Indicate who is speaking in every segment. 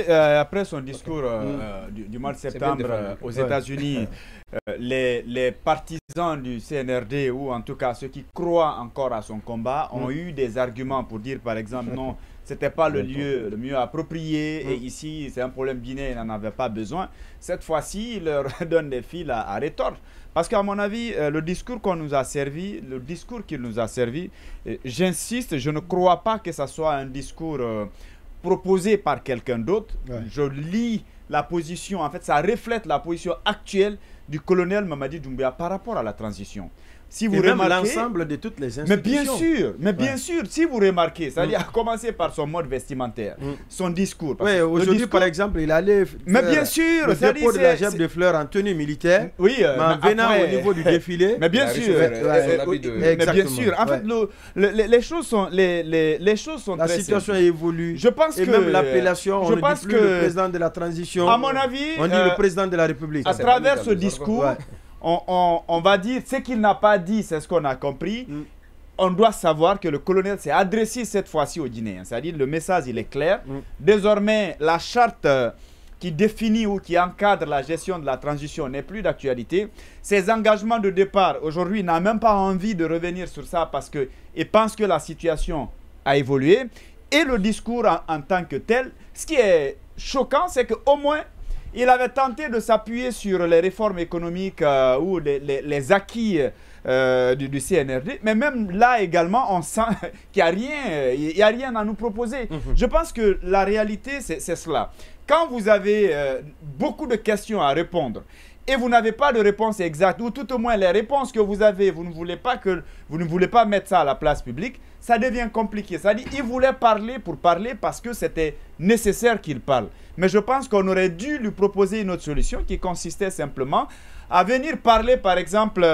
Speaker 1: savez, après son discours du mois de septembre aux États-Unis, les partisans du CNRD, ou en tout cas ceux qui croient encore à son combat, ont eu des arguments pour dire, par exemple, non, c'était pas le lieu le mieux approprié, et ici, c'est un problème guinéen, il n'en avait pas besoin. Cette fois-ci, il leur donne des fils à retordre. Parce qu'à mon avis, le discours qu'on nous a servi, le discours qu'il nous a servi, j'insiste, je ne crois pas que ce soit un discours proposé par quelqu'un d'autre. Je lis la position, en fait, ça reflète la position actuelle du colonel Mamadi Doumbouya par rapport à la transition. Si vous remarquez,
Speaker 2: l'ensemble de toutes les institutions.
Speaker 1: Mais bien sûr, si vous remarquez, c'est-à-dire à commencer par son mode vestimentaire, son discours.
Speaker 2: Oui, aujourd'hui, par exemple, il allait faire le dépôt de la gerbe de fleurs en tenue militaire, mais en venant au niveau du défilé.
Speaker 1: Mais bien sûr, mais bien sûr. En fait, les choses sont
Speaker 2: la situation évolue.
Speaker 1: Je pense
Speaker 2: et même l'appellation, on ne dit plus le président de la transition.
Speaker 1: À mon avis,
Speaker 2: on dit le président de la République.
Speaker 1: À travers ce discours, on va dire, ce qu'il n'a pas dit, c'est ce qu'on a compris. On doit savoir que le colonel s'est adressé cette fois-ci aux Guinéens. C'est-à-dire, le message, il est clair. Désormais, la charte qui définit ou qui encadre la gestion de la transition n'est plus d'actualité. Ses engagements de départ, aujourd'hui, il n'a même pas envie de revenir sur ça parce qu'il pense que la situation a évolué. Et le discours en tant que tel, ce qui est choquant, c'est qu'au moins, il avait tenté de s'appuyer sur les réformes économiques ou les acquis du CNRD. Mais même là également, on sent qu'il n'y a rien à nous proposer. Je pense que la réalité, c'est cela. Quand vous avez beaucoup de questions à répondre et vous n'avez pas de réponse exacte, ou tout au moins les réponses que vous avez, vous ne voulez pas mettre ça à la place publique, ça devient compliqué. C'est-à-dire qu'il voulait parler pour parler parce que c'était nécessaire qu'il parle. Mais je pense qu'on aurait dû lui proposer une autre solution qui consistait simplement à venir parler, par exemple,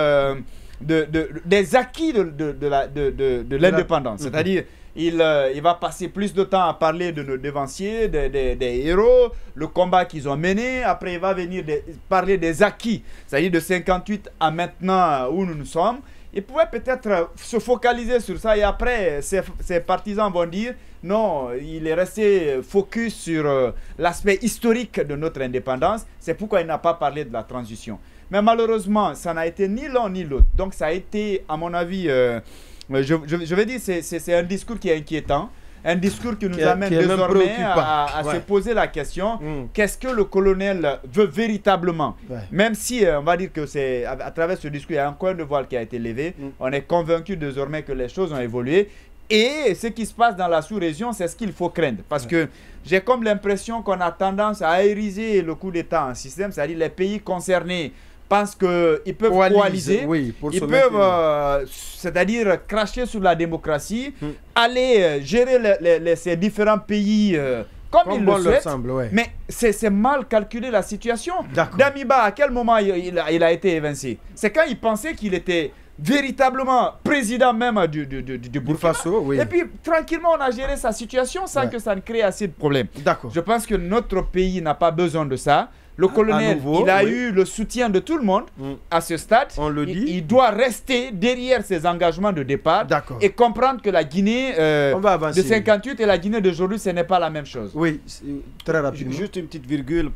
Speaker 1: des acquis de l'indépendance. C'est-à-dire, il va passer plus de temps à parler de nos devanciers, des héros, le combat qu'ils ont mené. Après, il va venir parler des acquis, c'est-à-dire de 58 à maintenant où nous sommes. Il pouvait peut-être se focaliser sur ça et après, ses partisans vont dire non, il est resté focus sur l'aspect historique de notre indépendance. C'est pourquoi il n'a pas parlé de la transition. Mais malheureusement, ça n'a été ni l'un ni l'autre. Donc ça a été, à mon avis, je vais dire, c'est un discours qui est inquiétant. Un discours qui nous amène désormais à se poser la question, qu'est-ce que le colonel veut véritablement? Même si on va dire que c'est à travers ce discours, il y a un coin de voile qui a été levé, on est convaincu désormais que les choses ont évolué. Et ce qui se passe dans la sous-région, c'est ce qu'il faut craindre. Parce que j'ai comme l'impression qu'on a tendance à aériser le coup d'État en système, c'est-à-dire les pays concernés pensent qu'ils peuvent coaliser, ils peuvent, c'est-à-dire cracher sur la démocratie, aller gérer ces différents pays comme ils le souhaitent, mais c'est mal calculer la situation. Damiba, à quel moment il a été évincé? C'est quand il pensait qu'il était véritablement président même du Burkina Faso. Et puis tranquillement on a géré sa situation sans que ça ne crée assez de problèmes. Je pense que notre pays n'a pas besoin de ça. Le colonel, il a eu le soutien de tout le monde à ce stade. On le dit. Il doit rester derrière ses engagements de départ et comprendre que la Guinée de 58 et la Guinée d'aujourd'hui, ce n'est pas la même chose.
Speaker 2: Oui, très rapidement.
Speaker 3: Juste une petite virgule.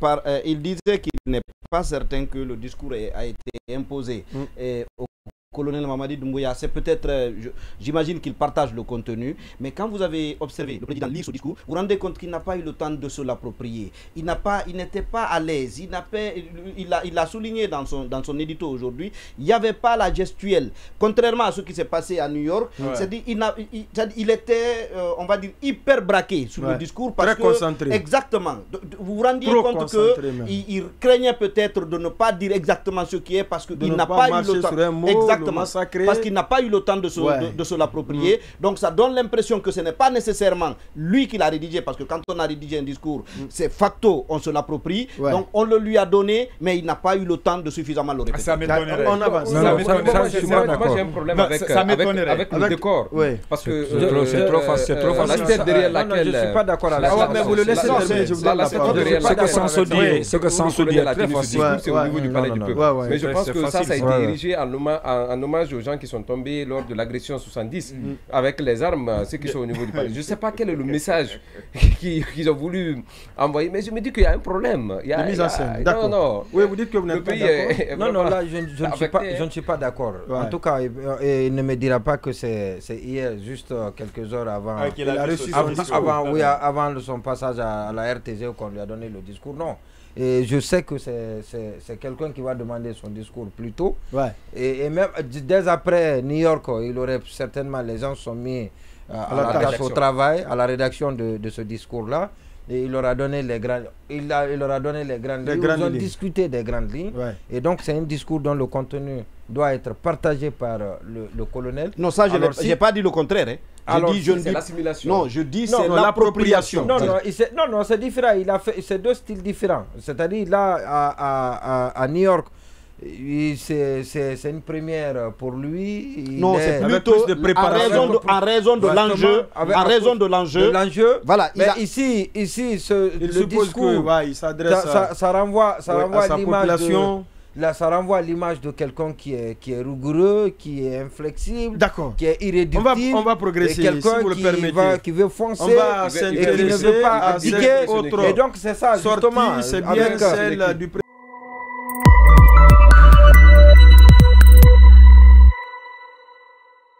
Speaker 3: Il disait qu'il n'est pas certain que le discours a été imposé au colonel Mamadi Doumbouya. C'est peut-être, j'imagine qu'il partage le contenu, mais quand vous avez observé le président lire ce discours, vous vous rendez compte qu'il n'a pas eu le temps de se l'approprier. Il n'était pas à l'aise. Il a souligné dans son édito aujourd'hui, il n'y avait pas la gestuelle. Contrairement à ce qui s'est passé à New York, il était, on va dire, hyper braqué sur le discours. Parce
Speaker 2: très concentré.
Speaker 3: Exactement. Vous vous rendiez compte qu'il craignait peut-être de ne pas dire exactement ce qui est parce qu'il n'a pas eu le temps. Exactement. Parce qu'il n'a pas eu le temps de se l'approprier. Donc ça donne l'impression que ce n'est pas nécessairement lui qui l'a rédigé, parce que quand on a rédigé un discours, c'est facto, on se l'approprie. Donc on le lui a donné, mais il n'a pas eu le temps de suffisamment le répéter.
Speaker 1: Ça m'étonnerait.
Speaker 4: On avance. Moi j'ai un problème avec le décor. Parce que
Speaker 1: c'est trop facile.
Speaker 4: La tête derrière laquelle...
Speaker 2: Je ne suis pas d'accord avec ça. Mais vous le laissez terminer, je vous donne la parole.
Speaker 4: Ce que Sanso dit est très facile, c'est au niveau du palais du peuple. Mais je pense que ça a été érigé en en hommage aux gens qui sont tombés lors de l'agression 70 avec les armes, ceux qui sont au niveau du palais. Je ne sais pas quel est le message qu'ils ont voulu envoyer, mais je me dis qu'il y a un problème. Il y a
Speaker 2: mise en scène. D'accord.
Speaker 4: Non.
Speaker 2: Oui, vous dites que vous n'êtes pas d'accord.
Speaker 5: Non, là, je ne suis pas d'accord. Ouais. En tout cas, il ne me dira pas que c'est hier, juste quelques heures avant.
Speaker 2: Il a reçu son discours.
Speaker 5: Avant son passage à la RTZ qu'on lui a donné le discours. Non. Et je sais que c'est quelqu'un qui va demander son discours plus tôt.
Speaker 2: Ouais.
Speaker 5: Et même dès après New York, il aurait certainement, les gens sont mis à la tâche au travail, à la rédaction de ce discours-là. Et il leur a donné les grandes lignes. Ils ont discuté des grandes lignes.
Speaker 2: Ouais.
Speaker 5: Et donc, c'est un discours dont le contenu doit être partagé par le colonel.
Speaker 3: Non, ça, je n'ai pas dit le contraire. Hein.
Speaker 4: C'est l'assimilation.
Speaker 3: Non, je dis c'est l'appropriation.
Speaker 5: Non, c'est différent. C'est deux styles différents. C'est-à-dire, là, à New York, c'est une première pour lui.
Speaker 3: Non, c'est plutôt de préparation. En raison de l'enjeu. Voilà.
Speaker 5: Mais ici, le discours,
Speaker 2: il s'adresse
Speaker 5: ça renvoie
Speaker 2: à sa population.
Speaker 5: Là, ça renvoie à l'image de quelqu'un qui est rigoureux, qui est inflexible, qui est irréductible.
Speaker 2: On va progresser,
Speaker 5: quelqu'un
Speaker 2: si vous le permettez.
Speaker 5: qui veut foncer
Speaker 2: on va
Speaker 5: et qui ne veut pas abdiquer. Et donc, c'est ça, justement.
Speaker 2: C'est bien celle du